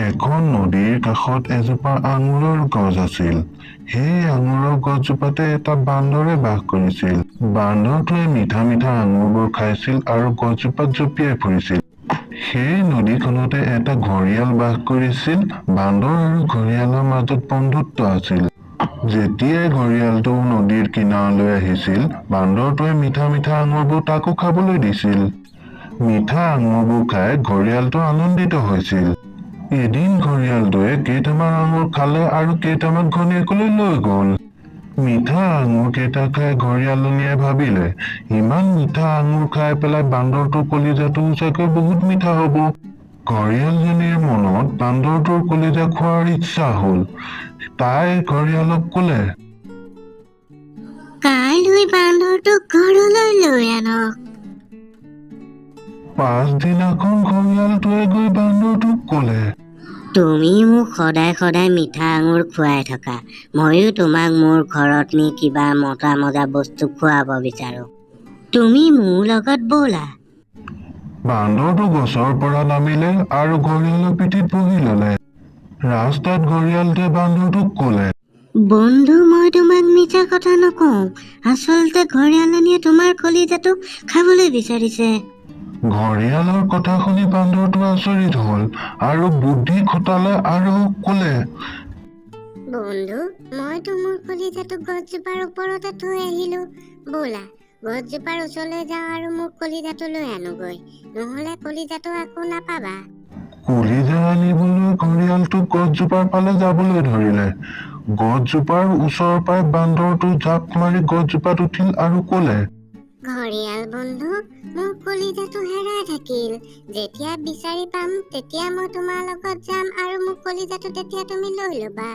এখন নদীৰ কাষত এজোপা আঙুৰৰ গছ আছিল। সেই আঙুৰৰ গছজোপাতে এটা বান্দৰে বাস কৰিছিল। বান্দৰটোৱে মিঠা মিঠা আঙুৰবোৰ খাইছিল আৰু গছজোপাত জঁপিয়াই ফুৰিছিল। সেই নদীখনতে এটা ঘৰিয়াল বাস কৰিছিল। বান্দৰ আৰু ঘৰিয়ালৰ মাজত বন্ধুত্ব আছিল। যেতিয়াই ঘৰিয়ালটো নদীৰ কিনাৰলৈ আহিছিল, বান্দৰটোৱে মিঠা মিঠা আঙুৰবোৰ তাকো খাবলৈ দিছিল। মিঠা আঙুৰবোৰ খাই ঘৰিয়ালটো আনন্দিত হৈছিল। এদিন ঘৰিয়ালটোৱে কেইটামান আঙুৰ খালে আৰু কেইটামান ঘৈণীয়েকলৈ লৈ গ'ল। মিঠা আঙুৰ কেইটা খাই ঘৰিয়ালজনীয়ে ভাবিলে, ইমান মিঠা আঙুৰ খাই পেলাই বান্দৰটোৰ কলিজাটো চাগৈ বহুত মিঠা হ'ব। ঘৰিয়ালজনীৰ মনত বান্দৰটোৰ কলিজা খোৱাৰ ইচ্ছা হ'ল। তাই ঘৰিয়ালক ক'লে, কাইলৈ বান্দৰটোক ঘৰলৈ লৈ আনক। পাছদিনাখন ঘৰিয়ালটোৱে গৈ বান্দৰটোক ক'লে, তুমি মোক সদায় সদায় মিঠা আঙুৰ খুৱাই থকা। ময়ো তোমাক মোৰ ঘৰত নি কিবা মজা মজা বস্তু খুৱাব বিচাৰোঁ। তুমি মোৰ লগত ব'লা। বান্দৰটো গছৰ পৰা নামিলে আৰু ঘৰিয়ালৰ পিঠিত বহি ল'লে। ৰাস্তাত ঘৰিয়ালটোৱে বান্দৰটোক ক'লে, বন্ধু, মই তোমাক মিছা কথা নকওঁ। আচলতে ঘৰিয়ালনীয়ে তোমাৰ কলিজাটো খাবলৈ বিচাৰিছে। ঘৰিয়ালৰ কথা শুনি বান্দৰটো আচৰিত হ'ল আৰু বুদ্ধি খটালে আৰু ক'লে, বন্ধু, মইতো মোৰ কলিজাটো গছজোপাৰ ওপৰতে থৈ আহিলো। ব'লা, গছজোপাৰ ওচৰলৈ যাওঁ আৰু মোৰ কলিজাটো লৈ আনোগৈ। নহ'লে কলিজাটো আকৌ নাপাবা। কলিজা আনিবলৈ ঘৰিয়ালটো গছজোপাৰ ফালে যাবলৈ ধৰিলে। গছজোপাৰ ওচৰৰ পৰাই বান্দৰটো জাপ মাৰি গছজোপাত উঠিল আৰু ক'লে, ঘৰিয়াল বন্ধু, মোৰ কলিজাটো হেৰাই থাকিল। যেতিয়া বিচাৰি পাম তেতিয়া মই তোমাৰ লগত যাম আৰু মোৰ কলিজাটো তেতিয়া তুমি লৈ ল'বা।